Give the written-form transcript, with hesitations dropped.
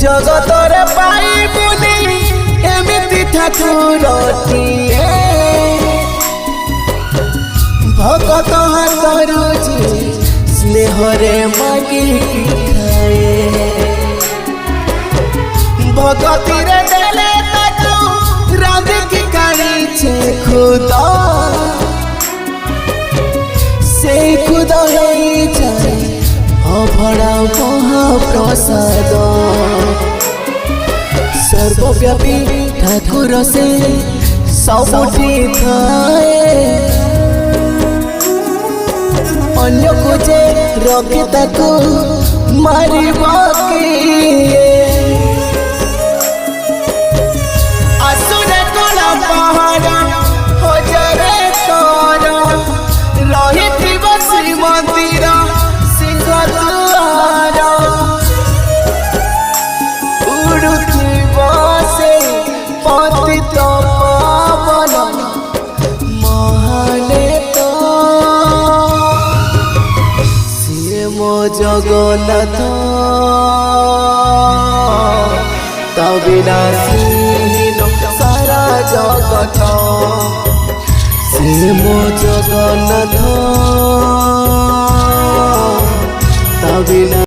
जगतर पाइबुनी एमिति ठाकुरटिए भगत हाथरुजी स्नेहरे मागिकी खाए भगती रे देले ताकू राधिकी काढ़ीछे खुदा से खुदा होई जाए अभड़ा महाप्रसाद सर्वव्यापी ठाकुर से सबुठी थाए अन्य को जे रखे ताकू मारिबा किए आसुरे कोला पहाड़ हजारे तोर रहिथिब श्रीमंदिर सिंहद्वार उड़ुथिब से पतित पावन महानेत सिए मो जगन्नाथ तविनाशीन सारा जगत से मो जगन्नाथ तविना